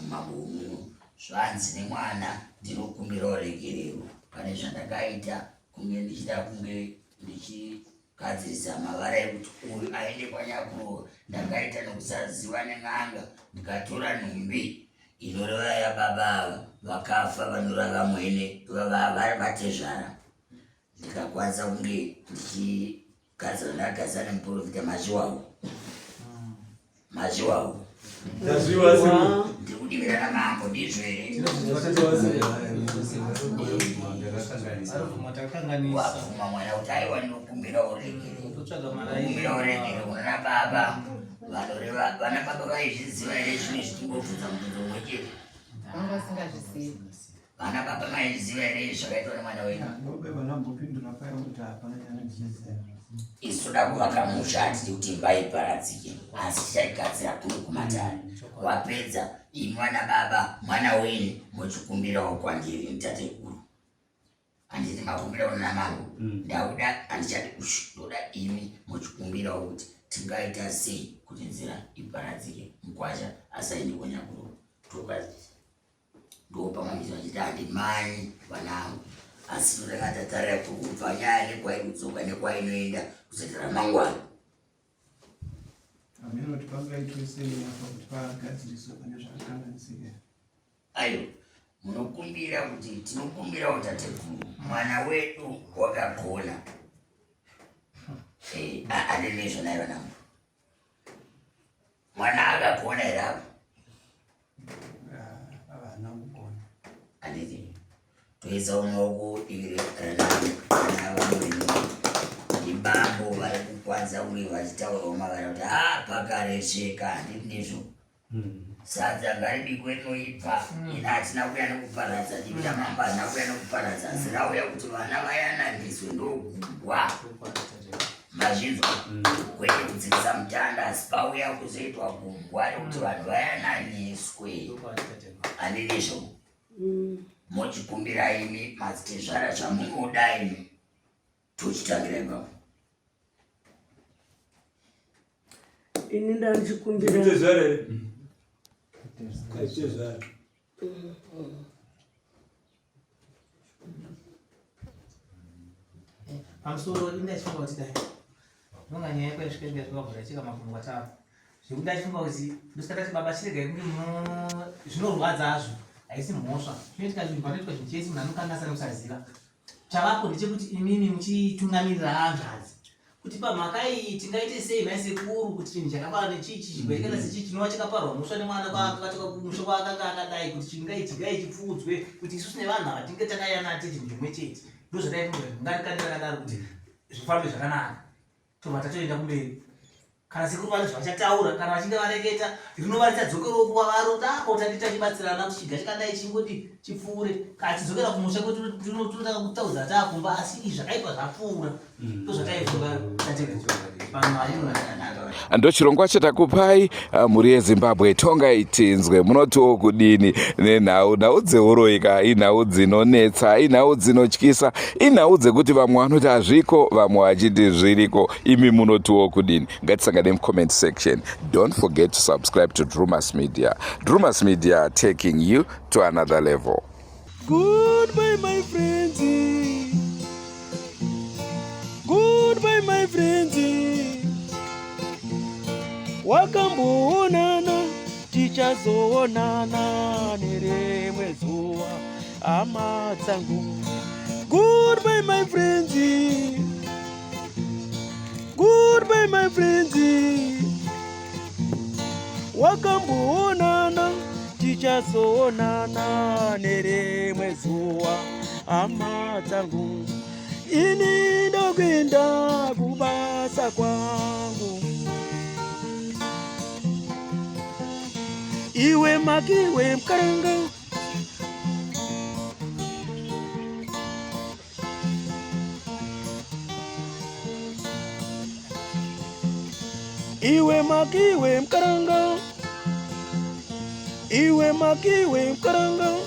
mabumu zvanzi nemwana ndinokumbirawo regerero pane zvandakaita kunge ndichida kunge ndichigadzirisa mavara ekuti uyu aende kwanyakuro ndakaita nokusaziva nen'anga ndikatora nhumbi inoreva yababa vakafa vanorava mwene vari vatezvara ndikakwanisa kunge ndakagadzira nemuprofita mazhiwawo ndikudivirana mambo ndizvo here wavhuma mwana kuti aiwa ndinokumbirawo regere unana baba vana baba vaizviziva here zvimwe zvitingobvunza mubvunzo umwe chete vanga vasingazvizivi vana baba maizviziva here zvakaitwa nemwana wenyu isu toda kuvaka musha hatidi kuti imba iparadzike asi tichaigadzira kuri kumatare wapedza imi vana baba mwana wenyu muchikumbirawo kwandiri mutatekuru handiti makumbirawo namambo ndauda handichati ndoda imi muchikumbirawo kuti tingaita sei kuti nzira iparadzike mukwasha asaindi konyakuro ndopamanizo achiti handimani vanangu asi ndakatatarira kubva nyaya nekwainodzoka nekwainoenda kusati ramangwana ameno tipangaitweseapa kuti pagadziriswa pane zvakakanganisika aiyo munokumbira kuti tinokumbira kuti tatekuru mwana wedu wakagona ane nezvo naye vanangu mwana akagona here apa havana kugona handiti toisa umaoko divirana vamweni ibambo vari kukwanisa uye vachitaurawo mavara kuti pakaresheka handiti ndizvo sadza ngaribikwe rinoipa ina hatina kuya nekuparadza dibira mamba hatina kuya nekuparadza asi rauya kuti vana vayananiswe ndogugwa mazvinzwa kwete kudzikisa mutanda asi pauya kuzoitwa gugwa rekuti vanhu vayananiswe handinisho mochikumbira imi madzitezvara zvamunoda imi tochitangira ipapo ini ndandichikumbira pamusoro indachifunga kuti dai nonga nyaya kwezvikenge zvakavhura chika mafungo atavo zvekuti ndachifunga kuti ndosikatati baba chiregai kunge zvinorwadza hazvo haisi mhosva zvinoitika zvinhu panoitwa zvinhu chese munhu anokangasa nekusaziva chavapo ndechekuti imimi muchitungamirira hanzvadzi kuti pamhaka iyi tingaite sei maisekuru kuti chinhu chakafana nechichi chigwerekana sechichi chinova chakaparwa musha nemwana kwakatoka kumusha kwaakanga akadai kuti chingai chipfuudzwe kuti isusu nevanhu ava tinge takayanate chinhu chimwe chete ndozvataifunga ngarikandakadaro kuti zvifambe zvakanaka tobva tatoenda kumberi kana sekuru vane zvavachataura kana vachinge vareketa rinova richadzokeropo kwavaro tapo tati tachibatsirana kuti chiga chikadai chingoti chipfuure kana chidzokera kumusha kuti tinotaka kutaudza taakumba asi izvi zvakaipa zvapfuura ndozvataifunga ndochirongwa chatakupai mhuri yezimbabwe tongai tinzwe munotiwo kudini nenhau dzeuroika inhau dzinonetsa inhau dzinotyisa inhau dzekuti vamwe vanoti hazviko vamwe vachiti zviriko imi munotiwo kudini ngatisangane mucomment section. Don't forget to subscribe to Drumas Media. Drumas Media taking you to another level. Goodbye my friends, goodbye my friends, wakamboonana tichazoonana nerimwe zuva hama dzangu. Goodbye my friends, goodbye my friends, wakamboonana tichazoonana nerimwe zuva hama dzangu. Ini ndokwenda kubasa kwangu, iwe makiwe mkaranga, iwe makiwe mkaranga, iwe makiwe mkaranga.